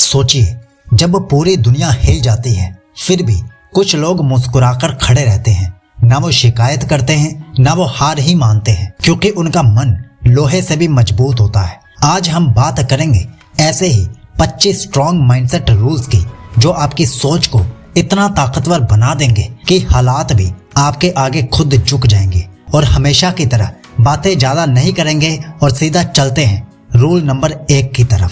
सोचिए, जब पूरी दुनिया हिल जाती है फिर भी कुछ लोग मुस्कुराकर खड़े रहते हैं। ना वो शिकायत करते हैं, ना वो हार ही मानते हैं, क्योंकि उनका मन लोहे से भी मजबूत होता है। आज हम बात करेंगे ऐसे ही 25 स्ट्रॉन्ग माइंडसेट रूल्स की, जो आपकी सोच को इतना ताकतवर बना देंगे कि हालात भी आपके आगे खुद झुक जाएंगे। और हमेशा की तरह बातें ज्यादा नहीं करेंगे और सीधा चलते हैं रूल नंबर 1 की तरफ।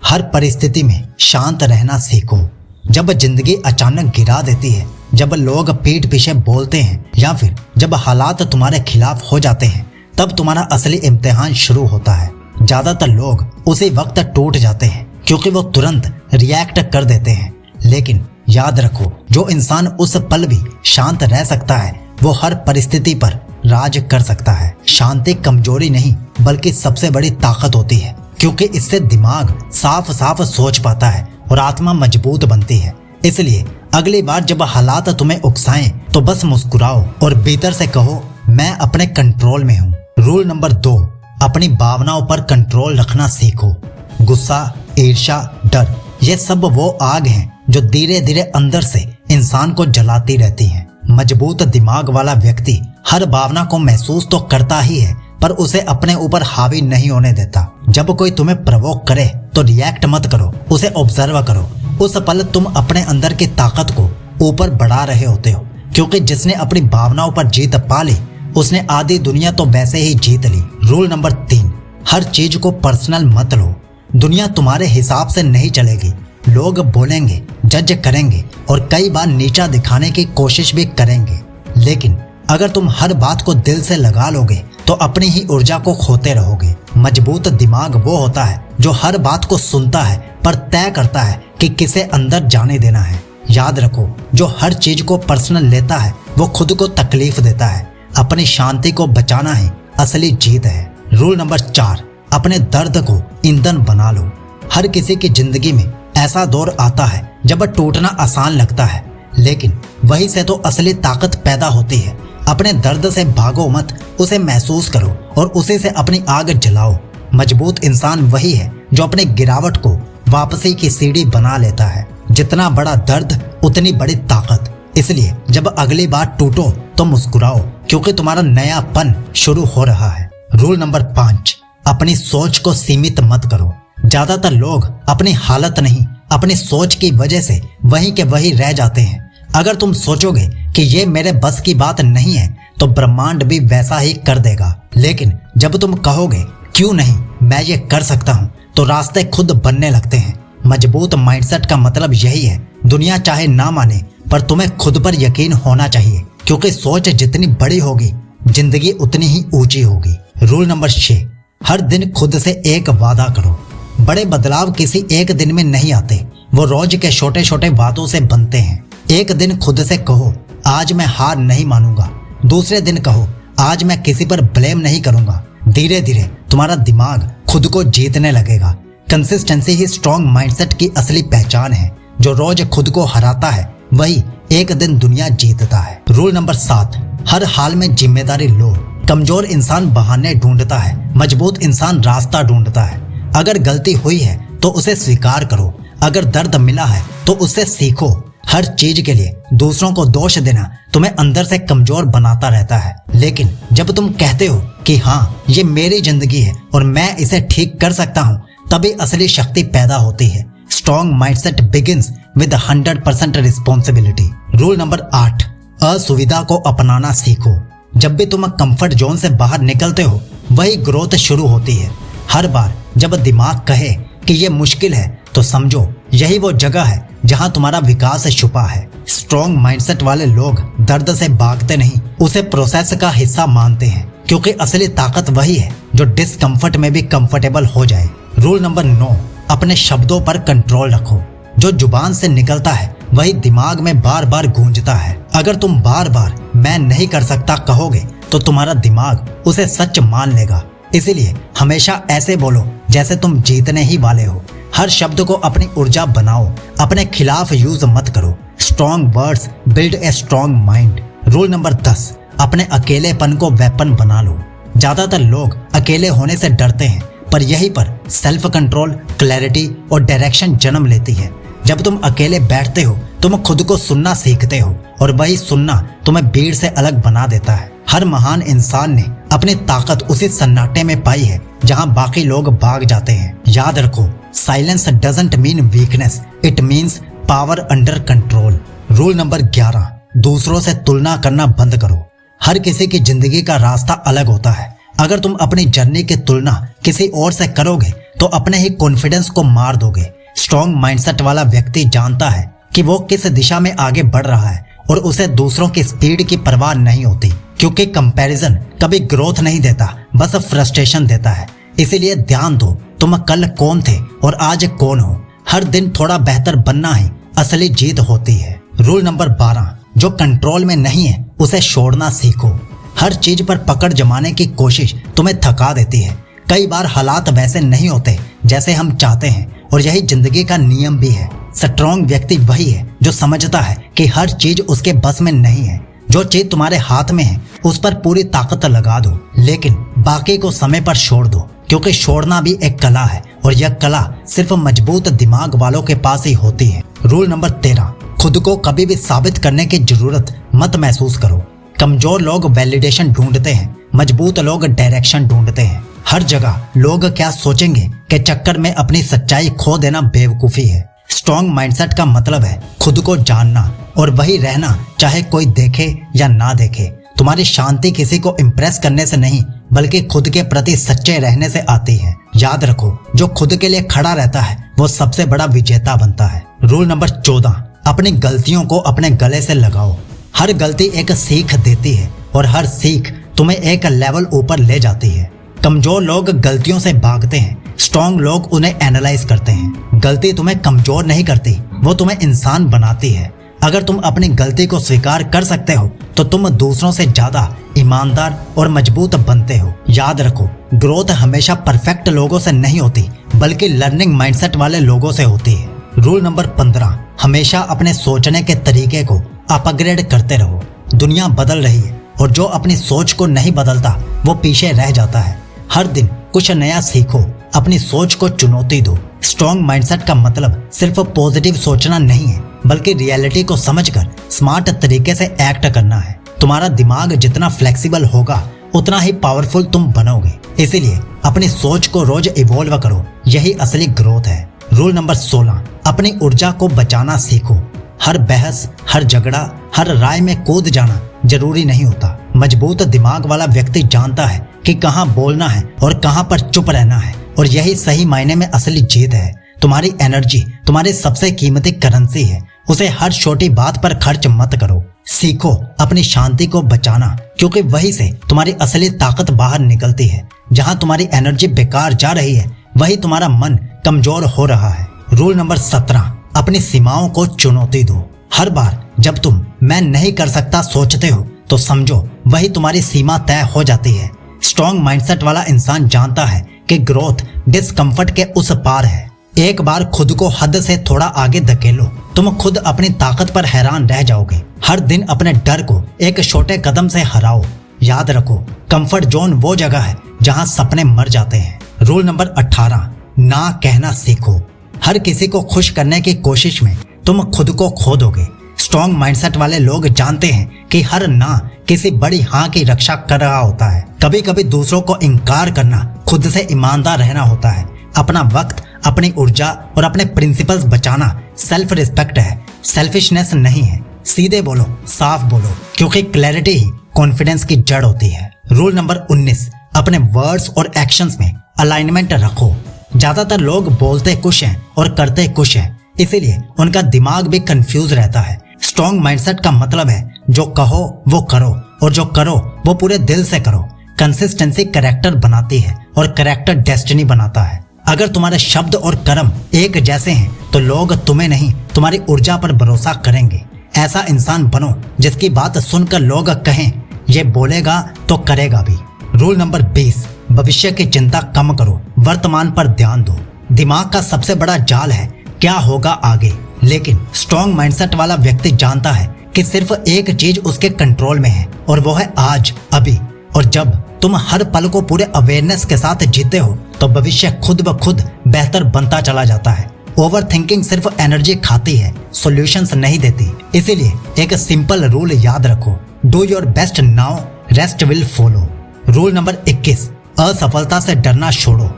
हर परिस्थिति में शांत रहना सीखो। जब जिंदगी अचानक गिरा देती है, जब लोग पीठ पीछे बोलते हैं या फिर जब हालात तुम्हारे खिलाफ हो जाते हैं, तब तुम्हारा असली इम्तिहान शुरू होता है। ज्यादातर लोग उसी वक्त टूट जाते हैं क्योंकि वो तुरंत रिएक्ट कर देते हैं। लेकिन याद रखो, जो इंसान उस पल भी शांत रह सकता है वो हर परिस्थिति पर राज कर सकता है। शांति कमजोरी नहीं बल्कि सबसे बड़ी ताकत होती है, क्योंकि इससे दिमाग साफ साफ सोच पाता है और आत्मा मजबूत बनती है। इसलिए अगली बार जब हालात तुम्हें उकसाएं तो बस मुस्कुराओ और भीतर से कहो, मैं अपने कंट्रोल में हूँ। रूल नंबर 2, अपनी भावनाओं पर कंट्रोल रखना सीखो। गुस्सा, ईर्ष्या, डर, ये सब वो आग हैं जो धीरे धीरे अंदर से इंसान को जलाती रहती हैं। मजबूत दिमाग वाला व्यक्ति हर भावना को महसूस तो करता ही है, पर उसे अपने ऊपर हावी नहीं होने देता। जब कोई तुम्हें प्रवोक करे तो रिएक्ट मत करो, उसे ऑब्जर्व करो। उस पल तुम अपने अंदर की ताकत को ऊपर बढ़ा रहे होते हो, क्योंकि जिसने अपनी भावनाओं पर जीत पा ली उसने आधी दुनिया तो वैसे ही जीत ली। रूल नंबर 3, हर चीज को पर्सनल मत लो। दुनिया तुम्हारे हिसाब से नहीं चलेगी। लोग बोलेंगे, जज करेंगे और कई बार नीचा दिखाने की कोशिश भी करेंगे। लेकिन अगर तुम हर बात को दिल से लगा लोगे तो अपनी ही ऊर्जा को खोते रहोगे। मजबूत दिमाग वो होता है जो हर बात को सुनता है पर तय करता है कि किसे अंदर जाने देना है। याद रखो, जो हर चीज को पर्सनल लेता है वो खुद को तकलीफ देता है। अपनी शांति को बचाना ही असली जीत है। रूल नंबर 4, अपने दर्द को ईंधन बना लो। हर किसी की जिंदगी में ऐसा दौर आता है जब टूटना आसान लगता है, लेकिन वहीं से तो असली ताकत पैदा होती है। अपने दर्द से भागो मत, उसे महसूस करो और उसी से अपनी आग जलाओ। मजबूत इंसान वही है जो अपने गिरावट को वापसी की सीढ़ी बना लेता है। जितना बड़ा दर्द उतनी बड़ी ताकत। इसलिए जब अगली बार टूटो तो मुस्कुराओ, क्योंकि तुम्हारा नयापन शुरू हो रहा है। रूल नंबर 5, अपनी सोच को सीमित मत करो। ज्यादातर लोग अपनी हालत नहीं, अपनी सोच की वजह से वहीं के वहीं रह जाते हैं। अगर तुम सोचोगे कि ये मेरे बस की बात नहीं है तो ब्रह्मांड भी वैसा ही कर देगा। लेकिन जब तुम कहोगे, क्यों नहीं, मैं ये कर सकता हूँ, तो रास्ते खुद बनने लगते हैं। मजबूत माइंडसेट का मतलब यही है, दुनिया चाहे ना माने पर तुम्हें खुद पर यकीन होना चाहिए, क्योंकि सोच जितनी बड़ी होगी जिंदगी उतनी ही ऊंची होगी। रूल नंबर 6, हर दिन खुद से एक वादा करो। बड़े बदलाव किसी एक दिन में नहीं आते, वो रोज के छोटे छोटे वादों से बनते हैं। एक दिन खुद से कहो, आज मैं हार नहीं मानूंगा। दूसरे दिन कहो, आज मैं किसी पर ब्लेम नहीं करूंगा। धीरे धीरे तुम्हारा दिमाग खुद को जीतने लगेगा। कंसिस्टेंसी ही स्ट्रॉन्ग माइंडसेट की असली पहचान है। जो रोज खुद को हराता है वही एक दिन दुनिया जीतता है। रूल नंबर 7, हर हाल में जिम्मेदारी लो। कमजोर इंसान बहाने ढूंढता है, मजबूत इंसान रास्ता ढूंढता है। अगर गलती हुई है तो उसे स्वीकार करो, अगर दर्द मिला है तो उससे सीखो। हर चीज के लिए दूसरों को दोष देना तुम्हें अंदर से कमजोर बनाता रहता है। लेकिन जब तुम कहते हो कि हाँ, ये मेरी जिंदगी है और मैं इसे ठीक कर सकता हूँ, तभी असली शक्ति पैदा होती है। Strong mindset begins with 100% responsibility. Rule number 8, असुविधा को अपनाना सीखो। जब भी तुम कंफर्ट जोन से बाहर निकलते हो वही ग्रोथ शुरू होती है। हर बार जब दिमाग कहे कि ये मुश्किल है तो समझो यही वो जगह है जहां तुम्हारा विकास छुपा है। स्ट्रॉन्ग माइंडसेट वाले लोग दर्द से भागते नहीं, उसे प्रोसेस का हिस्सा मानते हैं, क्योंकि असली ताकत वही है जो डिस्कम्फर्ट में भी कंफर्टेबल हो जाए। रूल नंबर 9, अपने शब्दों पर कंट्रोल रखो। जो जुबान से निकलता है वही दिमाग में बार बार गूंजता है। अगर तुम बार बार मैं नहीं कर सकता कहोगे तो तुम्हारा दिमाग उसे सच मान लेगा। इसीलिए हमेशा ऐसे बोलो जैसे तुम जीतने ही वाले हो। हर शब्द को अपनी ऊर्जा बनाओ, अपने खिलाफ यूज मत करो। Strong words build a strong mind. Rule number 10, अपने अकेलेपन को वेपन बना लो। ज्यादातर लोग अकेले होने से डरते हैं, पर यहीं पर सेल्फ कंट्रोल, क्लैरिटी और डायरेक्शन जन्म लेती है। जब तुम अकेले बैठते हो तुम खुद को सुनना सीखते हो और वही सुनना तुम्हें भीड़ से अलग बना देता है। हर महान इंसान ने अपनी ताकत उसी सन्नाटे में पाई है जहां बाकी लोग भाग जाते हैं। याद रखो, silence doesn't mean weakness, it means power under control. Rule number 11, दूसरों से तुलना करना बंद करो। हर किसी की जिंदगी का रास्ता अलग होता है। अगर तुम अपनी जर्नी की तुलना किसी और से करोगे तो अपने ही कॉन्फिडेंस को मार दोगे। स्ट्रॉन्ग माइंडसेट वाला व्यक्ति जानता है कि वो किस दिशा में आगे बढ़ रहा है और उसे दूसरों की स्पीड की परवाह नहीं होती, क्योंकि कंपैरिजन कभी ग्रोथ नहीं देता, बस फ्रस्ट्रेशन देता है। इसीलिए ध्यान दो, तुम कल कौन थे और आज कौन हो। हर दिन थोड़ा बेहतर बनना ही असली जीत होती है। रूल नंबर 12, जो कंट्रोल में नहीं है उसे छोड़ना सीखो। हर चीज पर पकड़ जमाने की कोशिश तुम्हें थका देती है। कई बार हालात वैसे नहीं होते जैसे हम चाहते हैं और यही जिंदगी का नियम भी है। स्ट्रॉन्ग व्यक्ति वही है जो समझता है कि हर चीज उसके बस में नहीं है। जो चीज तुम्हारे हाथ में है उस पर पूरी ताकत लगा दो, लेकिन बाकी को समय पर छोड़ दो, क्योंकि छोड़ना भी एक कला है और यह कला सिर्फ मजबूत दिमाग वालों के पास ही होती है। रूल नंबर 13, खुद को कभी भी साबित करने की जरूरत मत महसूस करो। कमजोर लोग वैलिडेशन ढूंढते हैं, मजबूत लोग डायरेक्शन ढूंढते हैं। हर जगह लोग क्या सोचेंगे के चक्कर में अपनी सच्चाई खो देना बेवकूफी है। स्ट्रॉन्ग माइंडसेट का मतलब है खुद को जानना और वही रहना, चाहे कोई देखे या ना देखे। तुम्हारी शांति किसी को इम्प्रेस करने से नहीं बल्कि खुद के प्रति सच्चे रहने से आती है। याद रखो, जो खुद के लिए खड़ा रहता है वो सबसे बड़ा विजेता बनता है। रूल नंबर 14, अपनी गलतियों को अपने गले से लगाओ। हर गलती एक सीख देती है और हर सीख तुम्हें एक लेवल ऊपर ले जाती है। कमजोर लोग गलतियों से भागते हैं, स्ट्रॉन्ग लोग उन्हें एनालाइज करते हैं। गलती तुम्हें कमजोर नहीं करती, वो तुम्हें इंसान बनाती है। अगर तुम अपनी गलती को स्वीकार कर सकते हो तो तुम दूसरों से ज्यादा ईमानदार और मजबूत बनते हो। याद रखो, ग्रोथ हमेशा परफेक्ट लोगों से नहीं होती बल्कि लर्निंग माइंडसेट वाले लोगों से होती है। रूल नंबर 15, हमेशा अपने सोचने के तरीके को अपग्रेड करते रहो। दुनिया बदल रही है और जो अपनी सोच को नहीं बदलता वो पीछे रह जाता है। हर दिन कुछ नया सीखो, अपनी सोच को चुनौती दो। स्ट्रॉन्ग माइंडसेट का मतलब सिर्फ पॉजिटिव सोचना नहीं है बल्कि रियलिटी को समझकर स्मार्ट तरीके से एक्ट करना है। तुम्हारा दिमाग जितना फ्लेक्सिबल होगा उतना ही पावरफुल तुम बनोगे। इसीलिए अपनी सोच को रोज इवॉल्व करो, यही असली ग्रोथ है। रूल नंबर 16, अपनी ऊर्जा को बचाना सीखो। हर बहस, हर झगड़ा, हर राय में कूद जाना जरूरी नहीं होता। मजबूत दिमाग वाला व्यक्ति जानता है कि कहाँ बोलना है और कहाँ पर चुप रहना है, और यही सही मायने में असली जीत है। तुम्हारी एनर्जी तुम्हारी सबसे कीमती करेंसी है, उसे हर छोटी बात पर खर्च मत करो। सीखो अपनी शांति को बचाना, क्योंकि वही से तुम्हारी असली ताकत बाहर निकलती है। जहाँ तुम्हारी एनर्जी बेकार जा रही है वही तुम्हारा मन कमजोर हो रहा है। रूल नंबर 17, अपनी सीमाओं को चुनौती दो। हर बार जब तुम मैं नहीं कर सकता सोचते हो तो समझो वही तुम्हारी सीमा तय हो जाती है। स्ट्रॉन्ग माइंडसेट वाला इंसान जानता है कि ग्रोथ डिस्कम्फर्ट के उस पार है। एक बार खुद को हद से थोड़ा आगे धकेलो, तुम खुद अपनी ताकत पर हैरान रह जाओगे। हर दिन अपने डर को एक छोटे कदम से हराओ। याद रखो, कंफर्ट जोन वो जगह है जहां सपने मर जाते हैं। रूल नंबर 18, ना कहना सीखो। हर किसी को खुश करने की कोशिश में तुम खुद को खो दोगे। स्ट्रॉन्ग माइंडसेट वाले लोग जानते हैं कि हर ना किसी बड़ी हाँ की रक्षा कर रहा होता है। कभी कभी दूसरों को इनकार करना खुद से ईमानदार रहना होता है। अपना वक्त, अपनी ऊर्जा और अपने प्रिंसिपल्स बचाना सेल्फ रिस्पेक्ट है, सेल्फिशनेस नहीं है। सीधे बोलो, साफ बोलो, क्योंकि क्लैरिटी ही कॉन्फिडेंस की जड़ होती है। रूल नंबर 19, अपने वर्ड्स और एक्शंस में अलाइनमेंट रखो। ज्यादातर लोग बोलते कुछ हैं और करते कुछ हैं, इसीलिए उनका दिमाग भी कंफ्यूज रहता है। स्ट्रॉन्ग माइंडसेट का मतलब है जो कहो वो करो और जो करो वो पूरे दिल से करो। कंसिस्टेंसी कैरेक्टर बनाती है और कैरेक्टर डेस्टिनी बनाता है। अगर तुम्हारे शब्द और कर्म एक जैसे हैं तो लोग तुम्हें नहीं तुम्हारी ऊर्जा पर भरोसा करेंगे। ऐसा इंसान बनो जिसकी बात सुनकर लोग कहें ये बोलेगा तो करेगा भी। रूल नंबर 20, भविष्य की चिंता कम करो, वर्तमान पर ध्यान दो। दिमाग का सबसे बड़ा जाल है क्या होगा आगे, लेकिन स्ट्रॉन्ग माइंडसेट वाला व्यक्ति जानता है कि सिर्फ एक चीज उसके कंट्रोल में है और वो है आज, अभी। और जब तुम हर पल को पूरे अवेयरनेस के साथ जीते हो तो भविष्य खुद ब खुद बेहतर बनता चला जाता है। ओवर थिंकिंग सिर्फ एनर्जी खाती है, सॉल्यूशंस नहीं देती। इसीलिए एक सिंपल रूल याद रखो, do your best now, rest will follow. Rule number 21, असफलता से डरना छोड़ो।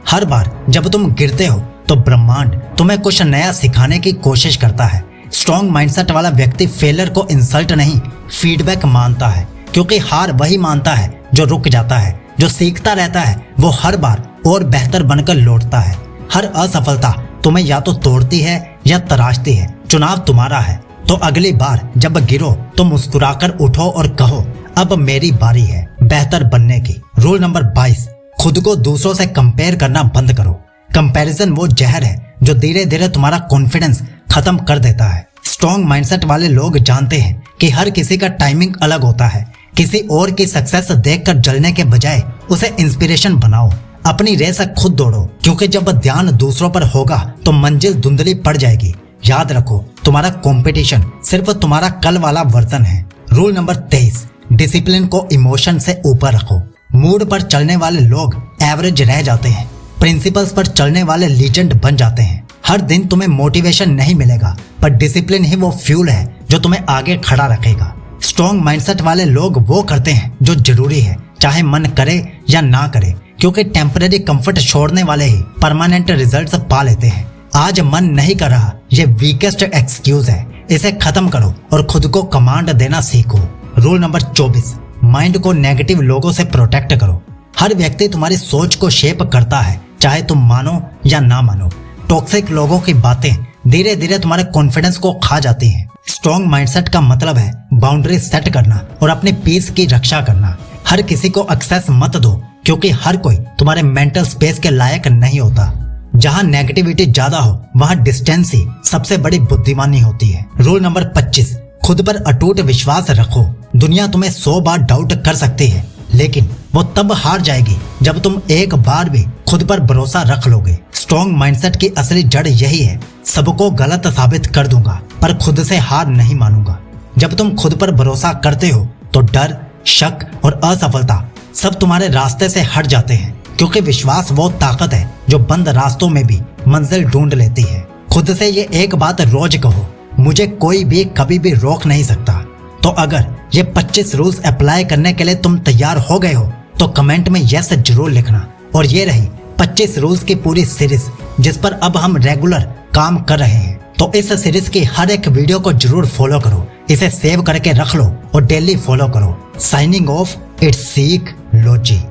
हर बार जब तुम गिरते हो तो ब्रह्मांड तुम्हें कुछ नया सिखाने की कोशिश करता है। स्ट्रॉन्ग माइंडसेट वाला व्यक्ति फेलियर को इंसल्ट नहीं, फीडबैक मानता है, क्योंकि हार वही मानता है जो रुक जाता है। जो सीखता रहता है वो हर बार और बेहतर बनकर लौटता है। हर असफलता तुम्हें या तो तोड़ती है या तराशती है, चुनाव तुम्हारा है। तो अगली बार जब गिरो तो मुस्कुराकर उठो और कहो, अब मेरी बारी है बेहतर बनने की। रूल नंबर 22, खुद को दूसरों से कंपेयर करना बंद करो। कंपैरिजन वो जहर है जो धीरे धीरे तुम्हारा कॉन्फिडेंस खत्म कर देता है। स्ट्रॉन्ग माइंडसेट वाले लोग जानते हैं कि हर किसी का टाइमिंग अलग होता है। किसी और की सक्सेस देखकर जलने के बजाय उसे इंस्पिरेशन बनाओ। अपनी रेस खुद दौड़ो, क्योंकि जब ध्यान दूसरों पर होगा तो मंजिल धुंधली पड़ जाएगी। याद रखो, तुम्हारा कंपटीशन सिर्फ तुम्हारा कल वाला वर्जन है। रूल नंबर 23, डिसिप्लिन को इमोशन से ऊपर रखो। मूड पर चलने वाले लोग एवरेज रह जाते हैं, प्रिंसिपल्स पर चलने वाले लीजेंड बन जाते हैं। हर दिन तुम्हें मोटिवेशन नहीं मिलेगा, पर डिसिप्लिन ही वो फ्यूल है जो तुम्हें आगे खड़ा रखेगा। स्ट्रॉन्ग माइंडसेट वाले लोग वो करते हैं जो जरूरी है, चाहे मन करे या ना करे, क्योंकि टेम्पररी कंफर्ट छोड़ने वाले ही परमानेंट रिजल्ट्स पा लेते हैं। आज मन नहीं कर रहा, ये वीकेस्ट एक्सक्यूज है। इसे खत्म करो और खुद को कमांड देना सीखो। रूल नंबर 24, माइंड को नेगेटिव लोगों से प्रोटेक्ट करो। हर व्यक्ति तुम्हारी सोच को शेप करता है, चाहे तुम मानो या ना मानो। टॉक्सिक लोगों की बातें धीरे धीरे तुम्हारे कॉन्फिडेंस को खा जाती हैं। स्ट्रॉन्ग माइंडसेट का मतलब है बाउंड्री सेट करना और अपने पीस की रक्षा करना। हर किसी को एक्सेस मत दो, क्योंकि हर कोई तुम्हारे मेंटल स्पेस के लायक नहीं होता। जहां नेगेटिविटी ज्यादा हो वहां डिस्टेंस ही सबसे बड़ी बुद्धिमानी होती है। रूल नंबर 25, खुद पर अटूट विश्वास रखो। दुनिया तुम्हें 100 बार डाउट कर सकती है, लेकिन वो तब हार जाएगी जब तुम एक बार भी खुद पर भरोसा रख लोगे। स्ट्रॉन्ग माइंडसेट की असली जड़ यही है, सबको गलत साबित कर दूंगा पर खुद से हार नहीं मानूंगा। जब तुम खुद पर भरोसा करते हो तो डर, शक और असफलता सब तुम्हारे रास्ते से हट जाते हैं, क्योंकि विश्वास वो ताकत है जो बंद रास्तों में भी मंजिल ढूंढ लेती है। खुद से ये एक बात रोज कहो, मुझे कोई भी कभी भी रोक नहीं सकता। तो अगर ये 25 रूल्स अप्लाई करने के लिए तुम तैयार हो गए हो तो कमेंट में यस जरूर लिखना। और ये रही 25 रूल्स की पूरी सीरीज, जिस पर अब हम रेगुलर काम कर रहे हैं। तो इस सीरीज की हर एक वीडियो को जरूर फॉलो करो, इसे सेव करके रख लो और डेली फॉलो करो। Signing off, it's seek logy.